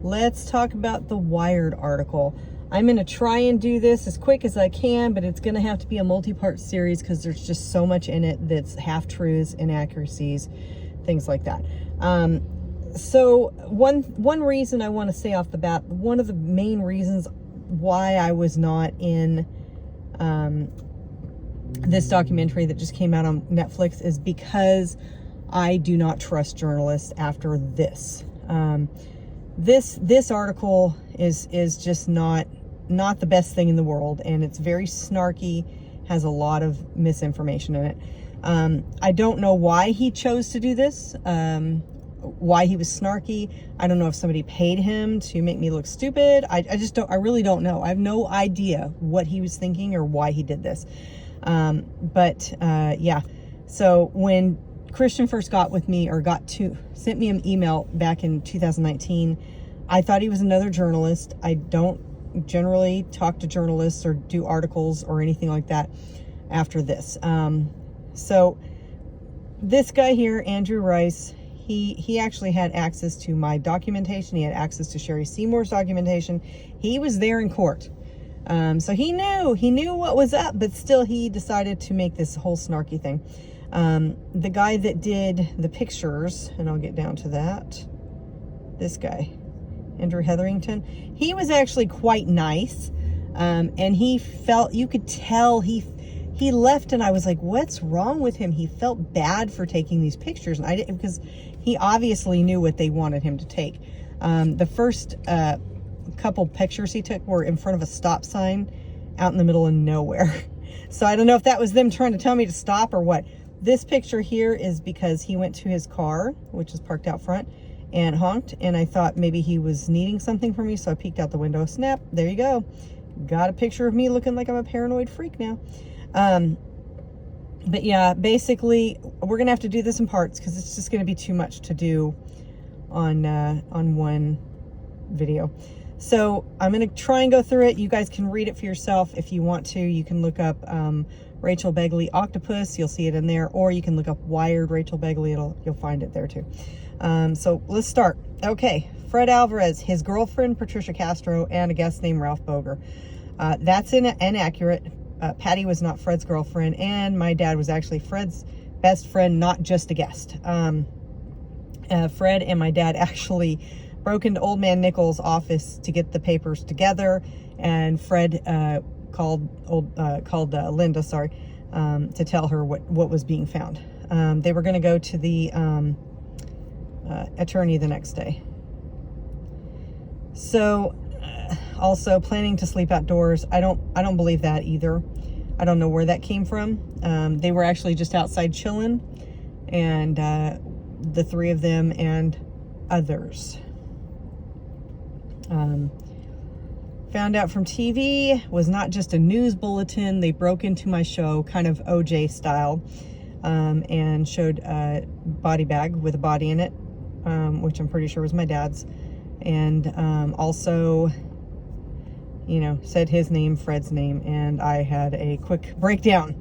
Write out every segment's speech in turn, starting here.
let's talk about the Wired article. I'm going to try and do this as quick as I can, but it's going to have to be a multi-part series because there's just so much in it that's half-truths, inaccuracies, things like that. So one reason I want to say off the bat, one of the main reasons why I was not in this documentary that just came out on Netflix is because I do not trust journalists after this. This article is just not the best thing in the world, and it's very snarky, has a lot of misinformation in it. I don't know why he chose to do this, why he was snarky. I don't know if somebody paid him to make me look stupid. I really don't know. I have no idea what he was thinking or why he did this. Yeah. So when Christian first got with me, or sent me an email back in 2019, I thought he was another journalist. I don't generally talk to journalists or do articles or anything like that after this. So this guy here, Andrew Rice, he actually had access to my documentation. He had access to Sherry Seymour's documentation. He was there in court. So he knew what was up, but still he decided to make this whole snarky thing. The guy that did the pictures, and I'll get down to that, this guy, Andrew Hetherington, he was actually quite nice. And you could tell he left, and I was like, what's wrong with him? He felt bad for taking these pictures, and I didn't, because he obviously knew what they wanted him to take. The first couple pictures he took were in front of a stop sign out in the middle of nowhere. So I don't know if that was them trying to tell me to stop or what. This picture here is because he went to his car, which is parked out front, and honked, and I thought maybe he was needing something from me, so I peeked out the window. Snap, there you go. Got a picture of me looking like I'm a paranoid freak now. But yeah, basically we're gonna have to do this in parts because it's just gonna be too much to do on one video. So I'm gonna try and go through it. You guys can read it for yourself if you want to. You can look up Rachel Begley Octopus, you'll see it in there, or you can look up Wired Rachel Begley, you'll find it there too. So let's start. Okay, Fred Alvarez, his girlfriend Patricia Castro, and a guest named Ralph Boger. That's inaccurate. Patty was not Fred's girlfriend, and my dad was actually Fred's best friend, not just a guest. Fred and my dad actually broke into Old Man Nichols' office to get the papers together, and Fred called Linda, to tell her what was being found. They were going to go to the attorney the next day. So also planning to sleep outdoors. I don't believe that either. I don't know where that came from. They were actually just outside chilling, and the three of them and others. Found out from TV, was not just a news bulletin. They broke into my show, kind of OJ style, and showed a body bag with a body in it, which I'm pretty sure was my dad's, and also, you know, said his name, Fred's name, and I had a quick breakdown.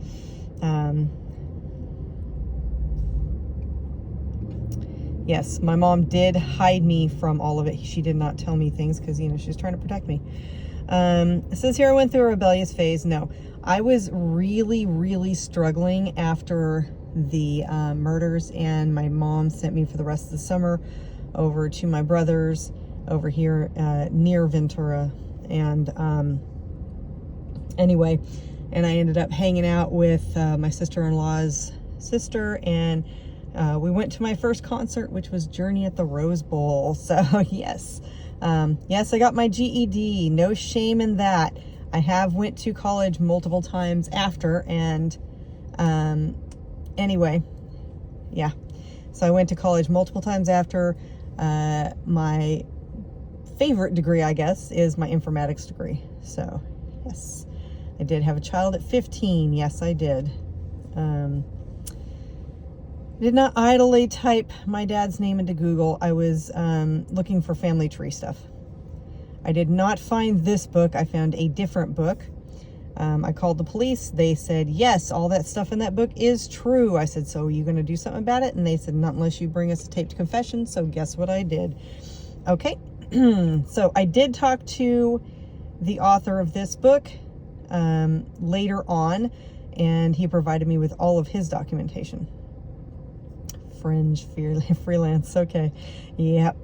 Yes, my mom did hide me from all of it. She did not tell me things because, you know, she's trying to protect me. It says here I went through a rebellious phase. No, I was really, really struggling after the murders, and my mom sent me for the rest of the summer over to my brother's over here near Ventura. And anyway, and I ended up hanging out with my sister-in-law's sister, and we went to my first concert, which was Journey at the Rose Bowl. So yes, yes, I got my GED. No shame in that. I have went to college multiple times after, and anyway, yeah. So I went to college multiple times after. My favorite degree, I guess, is my informatics degree. So yes, I did have a child at 15. Yes, I did. Did not idly type my dad's name into Google. I was looking for family tree stuff. I did not find this book. I found a different book. I called the police. They said, yes, all that stuff in that book is true. I said, so are you going to do something about it? And they said, not unless you bring us a taped confession. So guess what I did? Okay. So I did talk to the author of this book later on, and he provided me with all of his documentation. Fringe freelance. Okay. Yep.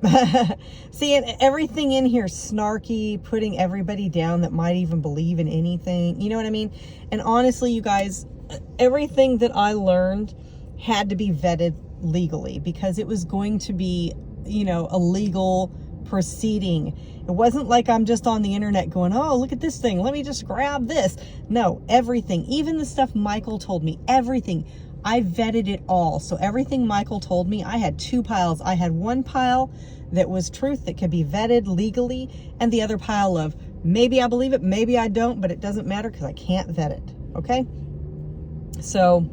See, and everything in here snarky, putting everybody down that might even believe in anything. You know what I mean? And honestly, you guys, everything that I learned had to be vetted legally, because it was going to be, you know, a legal proceeding. It wasn't like I'm just on the internet going, oh, look at this thing, let me just grab this. No, everything, even the stuff Michael told me, everything, I vetted it all. So everything Michael told me, I had two piles. I had one pile that was truth that could be vetted legally, and the other pile of maybe I believe it, maybe I don't, but it doesn't matter because I can't vet it. Okay? So,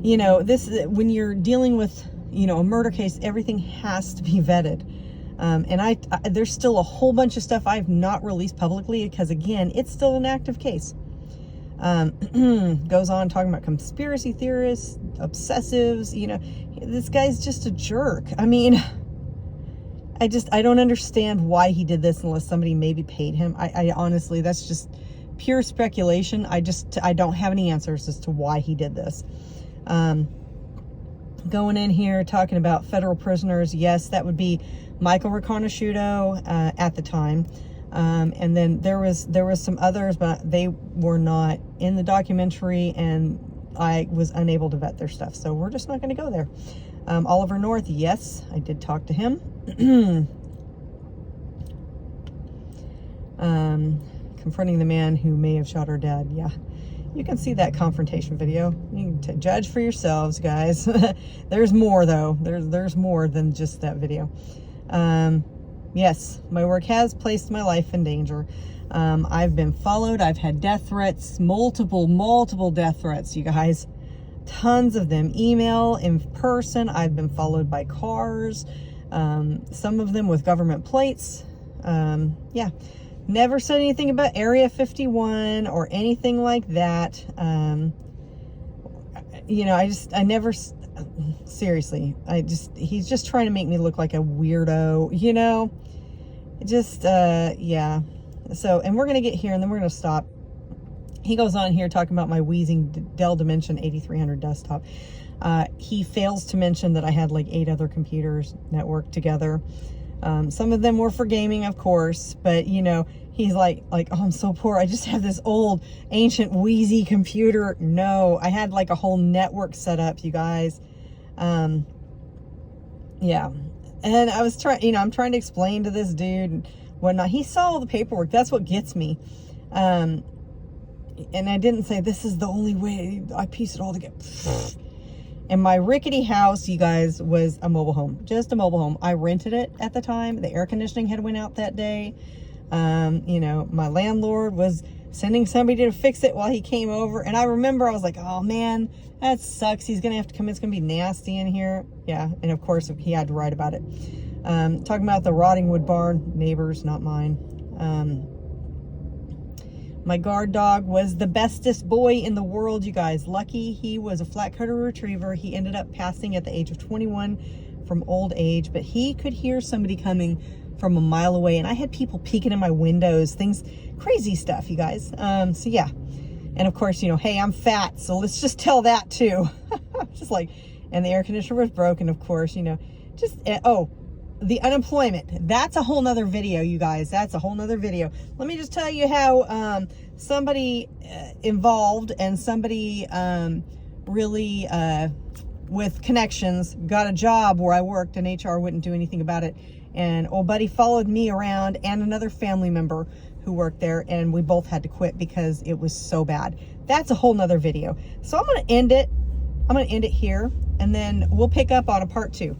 you know, this, when you're dealing with, you know, a murder case, everything has to be vetted. And I there's still a whole bunch of stuff I've not released publicly because, again, it's still an active case. Goes on talking about conspiracy theorists, obsessives, you know, this guy's just a jerk. I mean, I don't understand why he did this unless somebody maybe paid him. I honestly, that's just pure speculation. I don't have any answers as to why he did this. Going in here, talking about federal prisoners. Yes, that would be Michael Riconosciuto at the time. And then there was some others, but they were not in the documentary, and I was unable to vet their stuff. So we're just not going to go there. Oliver North, yes, I did talk to him. Confronting the man who may have shot her dad. Yeah, you can see that confrontation video. You can judge for yourselves, guys. There's more, though. There's more than just that video. Yes, my work has placed my life in danger. I've been followed. I've had death threats, multiple death threats, you guys. Tons of them. Email, in person. I've been followed by cars. Some of them with government plates. Yeah. Never said anything about Area 51 or anything like that. You know, seriously, he's just trying to make me look like a weirdo, you know, yeah. So, and we're going to get here and then we're going to stop. He goes on here talking about my wheezing Dell Dimension 8300 desktop. He fails to mention that I had like 8 other computers networked together. Some of them were for gaming, of course, but you know, he's like, oh, I'm so poor. I just have this old ancient wheezy computer. No, I had like a whole network set up, you guys. Yeah. And I was trying, you know, I'm trying to explain to this dude and whatnot. He saw all the paperwork. That's what gets me. And I didn't say this is the only way. I piece it all together. And my rickety house, you guys, was a mobile home, just a mobile home. I rented it at the time. The air conditioning had went out that day. You know, my landlord was sending somebody to fix it while he came over. And I remember I was like, oh man, that sucks. He's going to have to come in. It's going to be nasty in here. Yeah. And of course he had to write about it. Talking about the rotting wood barn, neighbors, not mine. My guard dog was the bestest boy in the world, you guys. Lucky he was a flat-coated retriever. He ended up passing at the age of 21 from old age, but he could hear somebody coming from a mile away, and I had people peeking in my windows, things, crazy stuff, you guys. So yeah. And of course, you know, hey, I'm fat, so let's just tell that too. Just like, and the air conditioner was broken, of course, you know, just, oh, the unemployment. That's a whole nother video, you guys. That's a whole nother video. Let me just tell you how somebody involved and somebody really with connections got a job where I worked, and HR wouldn't do anything about it. And old buddy followed me around and another family member who worked there, and we both had to quit because it was so bad. That's a whole nother video. So I'm going to end it. I'm going to end it here, and then we'll pick up on a part 2.